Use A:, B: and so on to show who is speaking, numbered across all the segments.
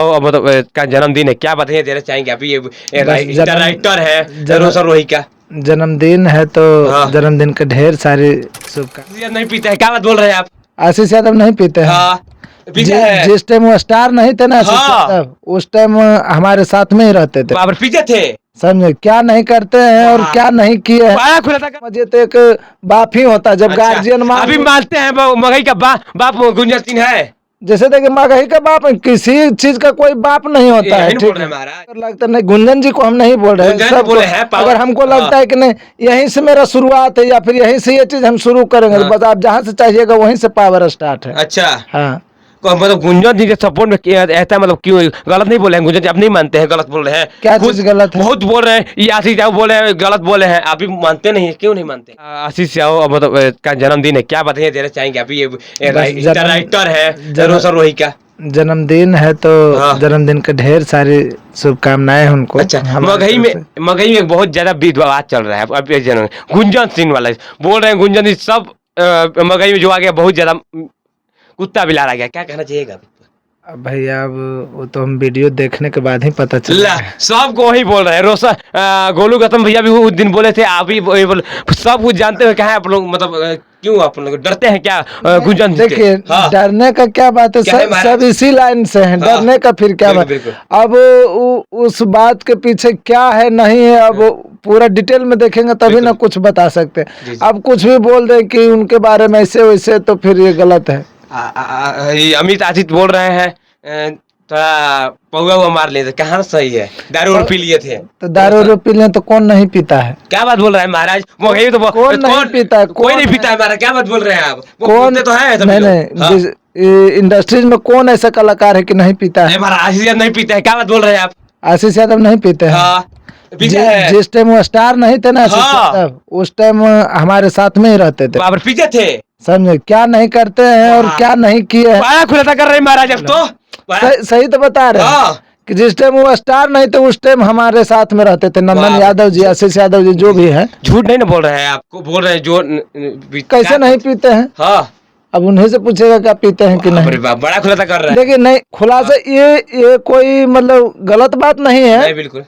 A: मतलब का जन्मदिन है, क्या बताइए देना चाहेंगे? अभी ये राइटर है रोशन रोही का
B: जन्मदिन है तो
A: हाँ।
B: जन्मदिन के ढेर सारी शुभकामनाएं।
A: नहीं पीते हैं, क्या बात बोल रहे हैं आप?
B: आशीष यादव नहीं पीते हैं।
A: हाँ पीते हैं।
B: जिस टाइम वो स्टार नहीं थे ना आशीष
A: हाँ।
B: यादव, उस टाइम हमारे साथ में ही रहते थे।
A: बाबर पीते थे।
B: समझे क्या नहीं करते हैं और क्या नहीं किए हैं।
A: खुला था।
B: मुझे तो एक बाप ही होता जब
A: अच्छा,
B: गार्जियन
A: अभी मानते हैं मगई का बाप गुंजन सिंह है।
B: जैसे देखिए मगही का बाप किसी चीज का कोई बाप नहीं होता है। ठीक है, लगता नहीं गुंजन जी को हम नहीं बोल रहे हैं,
A: बोले हैं
B: अगर हमको लगता है कि नहीं यहीं से मेरा शुरुआत है या फिर यहीं से ये चीज हम शुरू करेंगे तो बस आप जहाँ से चाहिएगा वहीं से पावर स्टार्ट है।
A: अच्छा
B: हाँ,
A: मतलब गुंजन जी के सपोर्ट में ऐसा मतलब क्यों गलत नहीं बोले हैं? गुंजन जी आप नहीं मानते हैं, गलत बोल रहे हैं।
B: क्या चीज गलत है?
A: बहुत बोल रहे हैं, ये आशीष यादव बोले हैं गलत बोले हैं, आप भी मानते नहीं है, क्यों नहीं मानते? आशीष यादव मतलब का जन्मदिन है, क्या बताइए देना चाहेंगे? अभी ये राइटर है रोशन रोही का
B: जन्मदिन है तो जन्मदिन के ढेर सारी शुभकामनाएं उनको।
A: अच्छा, मगही में बहुत ज्यादा विवाद चल रहा है अब गुंजन सिंह वाला बोल रहे हैं, गुंजन जी सब मगही में जो आ गया बहुत ज्यादा कुत्ता बिला रहा गया, क्या कहना चाहिएगा?
B: अब भैया अब वो तो हम वीडियो देखने के बाद ही पता चला।
A: सबको वही बोल रहे हैं। रोशन गोलू गौतम भैया भी उस दिन बोले थे, आप भी सब कुछ जानते हो। क्या है आप लोग मतलब क्यों आप लोग डरते हैं क्या गुंजन?
B: देखिए डरने का क्या बात है, सब इसी लाइन से हैं। डरने का फिर क्या बात? अब उस बात के पीछे क्या है नहीं है, अब पूरा डिटेल में देखेंगे तभी ना कुछ बता सकते। अब कुछ भी बोल दें कि उनके बारे में ऐसे वैसे, तो फिर ये गलत है।
A: अमित आदित्य बोल रहे हैं थोड़ा पौवा हुआ मार लिए थे, कहाँ सही है? दारू पी लिए थे
B: तो दारू पी लिए तो कौन नहीं पीता है?
A: क्या बात बोल रहे हैं महाराज? तो
B: कौन नहीं पीता है?
A: कोई नहीं पीता है महाराज, क्या बात बोल रहे हैं आप?
B: कौन
A: तो है
B: नहीं, इंडस्ट्रीज में कौन ऐसा कलाकार है कि नहीं पीता है?
A: आशीष यादव नहीं पीते हैं, क्या बात बोल रहे हैं आप?
B: आशीष यादव नहीं पीते हैं। जिस टाइम वो स्टार नहीं थे ना आशीष यादव, उस टाइम हमारे साथ में ही रहते थे।
A: बाबर पीते थे।
B: समझे क्या नहीं करते हैं और क्या नहीं किए हैं।
A: खुलासा कर रहे हैं महाराज अब तो।
B: सही तो बता रहे हैं कि जिस टाइम वो स्टार नहीं थे उस टाइम हमारे साथ में रहते थे। नंदन यादव जी, आशीष यादव जी जो भी है।
A: झूठ नहीं ना बोल रहे हैं, आपको बोल रहे हैं जो
B: कैसे नहीं पीते हैं।
A: हाँ,
B: अब उन्हें से पूछेगा क्या पीते हैं कि नहीं।
A: बड़ा खुलासा कर रहे हैं।
B: देखिए नहीं खुलासा, ये कोई मतलब गलत बात नहीं है।
A: बिल्कुल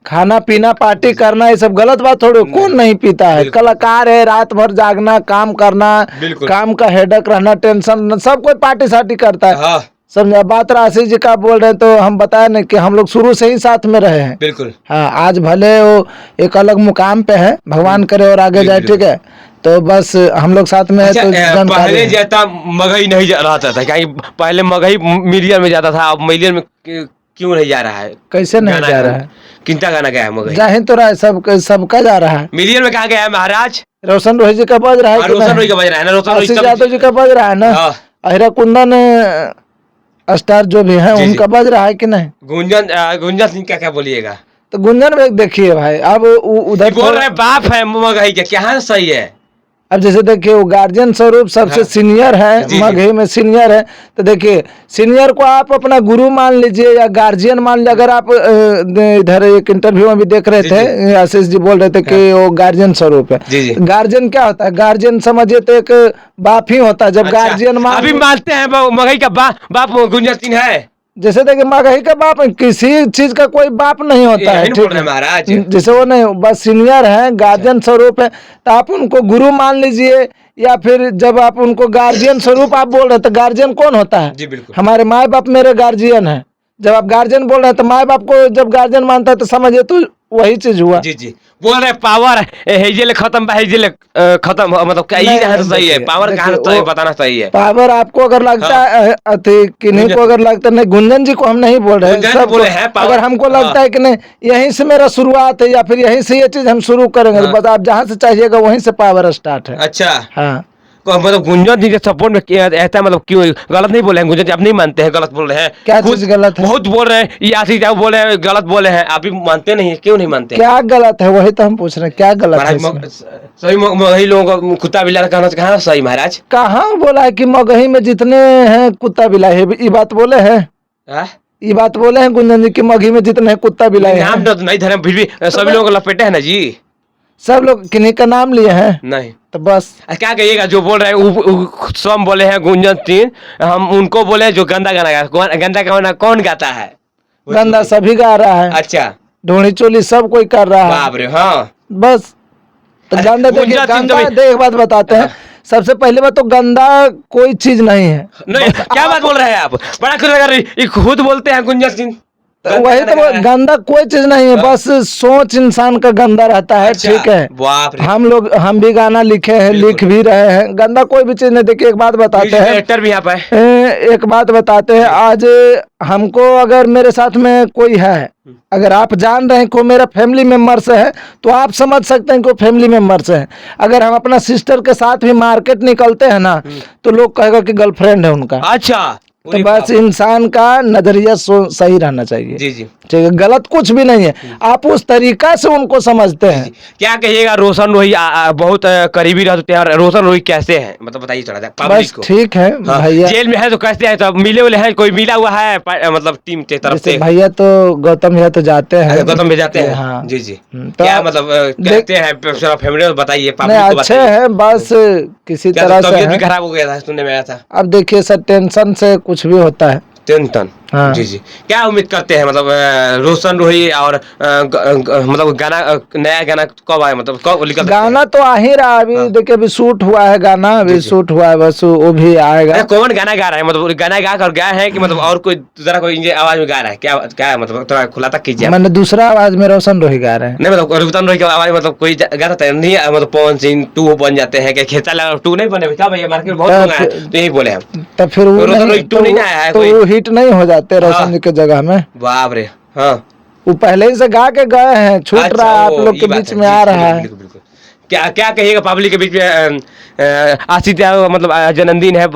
B: खाना पीना पार्टी करना ये सब गलत बात थोड़ी। कौन नहीं पीता है? कलाकार है, रात भर जागना, काम करना, काम का हेडक रहना, टेंशन, सब कोई पार्टी सार्टी करता है। समझा बात? आशीष जी का बोल रहे हैं तो हम बताए ना कि हम लोग शुरू से ही साथ में रहे हैं।
A: बिल्कुल
B: हाँ, आज भले वो एक अलग मुकाम पे है, भगवान करे और आगे जाए। ठीक है, तो बस हम लोग साथ में है। तो
A: पहले जाता मगही नहीं रहता था, पहले मगही मिलियन में जाता था, अब मिलियन में क्यों नहीं जा रहा है?
B: कैसे नहीं जा रहा है?
A: किंता गाना गया है मगही?
B: जा ही तो रहा है, सबका जा रहा है।
A: मिलियन में कहा गया है महाराज?
B: रोशन रोही जी का बज रहा है,
A: रोशन रोही का बज रहा है ना, रोशन
B: आशीष यादव जी का बज रहा है ना, अहिरा कुंदन स्टार जो भी है उनका बज रहा है कि नहीं?
A: गुंजन सिंह का क्या बोलिएगा?
B: तो गुंजन में देखिए भाई, अब उधर
A: बोल रहे बाप है मगही के, क्या सही है?
B: अब जैसे देखिए वो गार्जियन स्वरूप सबसे सीनियर है, मगही में सीनियर है। तो देखिए सीनियर को आप अपना गुरु मान लीजिए या गार्जियन मान लीजिए। अगर आप इधर एक इंटरव्यू में भी देख रहे थे, आशीष जी बोल रहे थे कि वो गार्जियन स्वरूप है। गार्जियन क्या होता है? गार्जियन समझिए तो एक बाप ही होता है। जब गार्जियन
A: अभी मानते हैं मगही का बाप गुंजन सिंह है।
B: जैसे देखिए मगही का बाप किसी चीज का कोई बाप नहीं होता है। ठीक है
A: महाराज,
B: जैसे वो नहीं, बस सीनियर है, गार्जियन स्वरूप है, तो आप उनको गुरु मान लीजिए। या फिर जब आप उनको गार्जियन स्वरूप आप बोल रहे हैं तो गार्जियन कौन होता है? जी बिल्कुल, हमारे माँ बाप मेरे गार्जियन है। जब आप गार्जियन बोल रहे हैं तो माँ बाप को जब गार्जियन मानता है तो समझिए तो वही चीज हुआ। जी
A: बोल रहे पावर हेजिल खत्म खत्म, मतलब क्या ये सही है? पावर कहाँ है बताना सही है।
B: पावर आपको अगर लगता है किन्हीं को अगर लगता है, नहीं गुंजन जी को हम नहीं बोल रहे हैं, सब अगर हमको लगता है कि नहीं यहीं से मेरा शुरुआत है या फिर यहीं से ये चीज हम शुरू करेंगे तो बस आप जहाँ से चाहिएगा वहीं से पावर स्टार्ट है।
A: अच्छा
B: हाँ,
A: मतलब गुंजन जी के सपोर्ट में ऐसा मतलब क्यों गलत नहीं बोले हैं? गुंजन जी आप नहीं मानते हैं, गलत बोल रहे हैं।
B: क्या चीज गलत है?
A: बहुत बोल रहे हैं, ये आशीष यादव बोले हैं गलत बोले हैं, आप भी मानते नहीं, क्यों नहीं मानते?
B: क्या गलत है वही तो हम पूछ रहे हैं, क्या गलत है?
A: सही मगही लोगों को कुत्ता बिल्ला कहना कहाँ सही महाराज?
B: कहाँ बोला है कि मगही में जितने हैं कुत्ता बिल्ला है? ये बात बोले हैं? ये बात बोले हैं गुंजन जी की मगही में जितने हैं कुत्ता बिल्ला है?
A: नाम तो नहीं धरे, फिर भी सभी लोगों को लपेटे है ना जी।
B: सब लोग किन्हीं का नाम लिए हैं?
A: नहीं
B: तो बस
A: क्या कहिएगा? जो बोल रहे हैं सब बोले हैं गुंजन सिंह, हम उनको बोले जो गंदा गाना गंदा गाना कौन गाता है?
B: गंदा सभी गा रहा है,
A: अच्छा
B: ढोणी चोली सब कोई कर रहा है।
A: बाप रे, हाँ
B: बस तो
A: अरे,
B: गंदा देखिए,
A: गुंजा सिंह तो
B: गंदा
A: भी-
B: देख बात बताते हैं। सबसे पहले बात तो गंदा कोई चीज नहीं है।
A: नहीं,
B: बस
A: क्या बात बोल रहे हैं आप? बड़ा खुश लगा रही, ये खुद बोलते हैं गुंजन सिंह।
B: वही तो गंदा कोई चीज नहीं है, बस सोच इंसान का गंदा रहता है।
A: अच्छा,
B: ठीक है,
A: बाप रे,
B: हम भी गाना लिखे हैं,
A: बिल्कुल।
B: लिख भी रहे हैं। गंदा कोई भी चीज नहीं। देखिए एक बात बताते
A: म्यूजिक
B: हैं,
A: डायरेक्टर भी यहाँ पे है।
B: एक बात बताते हैं। आज हमको अगर मेरे साथ में कोई है, अगर आप जान रहे हैं कि वो मेरा फैमिली मेंबर से है, तो आप समझ सकते हैं कि वो फैमिली मेंबर से है। अगर हम अपना सिस्टर के साथ भी मार्केट निकलते हैं ना, तो लोग कहेगा कि गर्लफ्रेंड है उनका।
A: अच्छा,
B: तो बस इंसान का नजरिया सही रहना चाहिए।
A: जी जी,
B: ठीक है, गलत कुछ भी नहीं है। आप उस तरीका से उनको समझते हैं।
A: क्या कहिएगा? रोशन रोही बहुत करीबी रहते हैं, और रोशन रोही कैसे हैं, मतलब बताइए थोड़ा सा पब्लिक
B: बस
A: को।
B: ठीक है
A: हाँ,
B: भैया।
A: जेल में है तो कैसे है? तो मिले वाले हैं, कोई मिला हुआ है मतलब टीम के तरफ
B: जैसे
A: से?
B: भैया तो गौतम भैया तो जाते हैं।
A: अच्छा, गौतम में जाते हैं।
B: हाँ
A: जी जी,
B: तो
A: क्या मतलब कहते हैं फैमिली में? बताइए,
B: नहीं,
A: पब्लिक को
B: अच्छे
A: बताइए।
B: हैं, बस किसी
A: क्या
B: तरह
A: तो
B: से
A: तबीयत भी
B: है।
A: खराब हो गया था, सुनने में आया था।
B: अब देखिए सर, टेंशन से कुछ भी होता है।
A: टेंशन।
B: हाँ।
A: जी जी, क्या उम्मीद करते हैं मतलब रोशन रोही और मतलब गाना, नया गाना कब आए, मतलब कब निकल सकते हैं?
B: गाना तो आ ही रहा है अभी।
A: हाँ।
B: देखिए अभी शूट हुआ है गाना,
A: जी,
B: अभी
A: जी।
B: शूट हुआ है, बस वो भी आएगा।
A: अरे कौन गाना गा रहा है? मतलब गाना गा कर गया है कि मतलब और कोई दूसरा कोई इंजन आवाज में गा रहा है? क्या क्या है मतलब, थोड़ा खुलासा कीजिए आप।
B: मैंने दूसरा आवाज में रोशन रोही गा रहे हैं।
A: नहीं मतलब रुतन रोही की आवाज, मतलब कोई गाता था नहीं, मतलब पवन सिंह टू बन जाते हैं क्या? खेता लगा टू नहीं बने क्या भैया? मार्केट में बहुत सुना है, तो यही बोले हम।
B: तो फिर वो
A: रोशन रोही
B: नहीं,
A: टू नहीं ना आया है
B: तो
A: कोई?
B: वो हिट नहीं हो जाते
A: हाँ।
B: रोशन जी के जगह में।
A: बाप रे, हाँ
B: वो पहले ही से गा के गए हैं, छूट
A: अच्छा,
B: रहा है, आप
A: ओ,
B: लोग
A: ये
B: के
A: बात
B: बीच
A: है।
B: में
A: जी,
B: आ रहा
A: बिल्कुल,
B: है।
A: बिल्कुल, बिल्कुल। क्या क्या कहिएगा पब्लिक के बीच में? आशिष मतलब जन्मदिन है,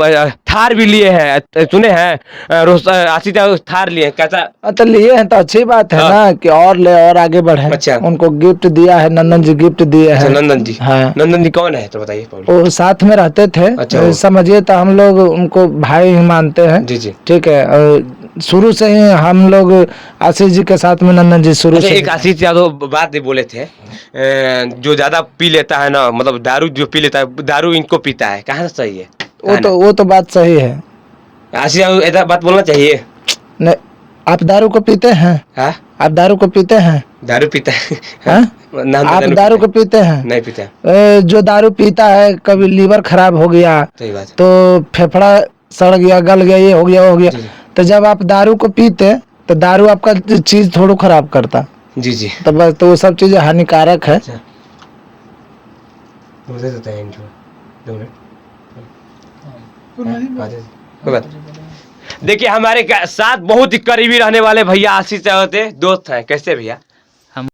A: थार भी लिए हैं, सुने हैं आशिष थार लिए हैं, कैसा?
B: तो लिए हैं तो अच्छी बात है
A: हाँ।
B: ना, कि और ले और आगे बढ़े।
A: अच्छा।
B: उनको गिफ्ट दिया है, नंदन जी गिफ्ट दिए
A: अच्छा,
B: हैं।
A: नंदन जी।
B: हाँ,
A: नंदन जी कौन है तो बताइए पब्लिक।
B: वो साथ में रहते थे।
A: अच्छा,
B: समझिए तो हम लोग उनको भाई ही मानते हैं।
A: जी जी।
B: ठीक है, और शुरू से ही हम लोग आशीष जी के साथ में, नंदन जी शुरू
A: अच्छा,
B: से।
A: एक आशीष यादव बात भी बोले थे, जो ज्यादा पी लेता है ना, मतलब दारू जो पी लेता है, दारू इनको पीता है, कहाँ से सही है?
B: वो तो बात सही है।
A: आशीष यादव ऐसा बात बोलना चाहिए।
B: नहीं, आप दारू को पीते हैं?
A: हाँ,
B: आप दारू को पीते हैं?
A: दारू पीता है?
B: हाँ?
A: नाम
B: आप
A: पता नहीं
B: दारू
A: पीता
B: को पीते हैं?
A: है। नहीं पीता।
B: जो दारू पीता है, कभी लीवर खराब हो गया,
A: सही बात।
B: तो फेफड़ा सड़ गया, गल गया, ये हो गया, हो गया।
A: जी, जी।
B: तो जब आप दारू को पीते, तो दारू आपका चीज थोड़ा खराब करता।
A: जी जी।
B: तो बस, तो वो सब चीजें हानिकारक है।
A: अच्छा, मुझे तो तय इंट्रो 2 मिनट कोई बात। देखिए हमारे साथ बहुत ही करीबी रहने वाले भैया आशीष थे, दोस्त हैं। कैसे भैया?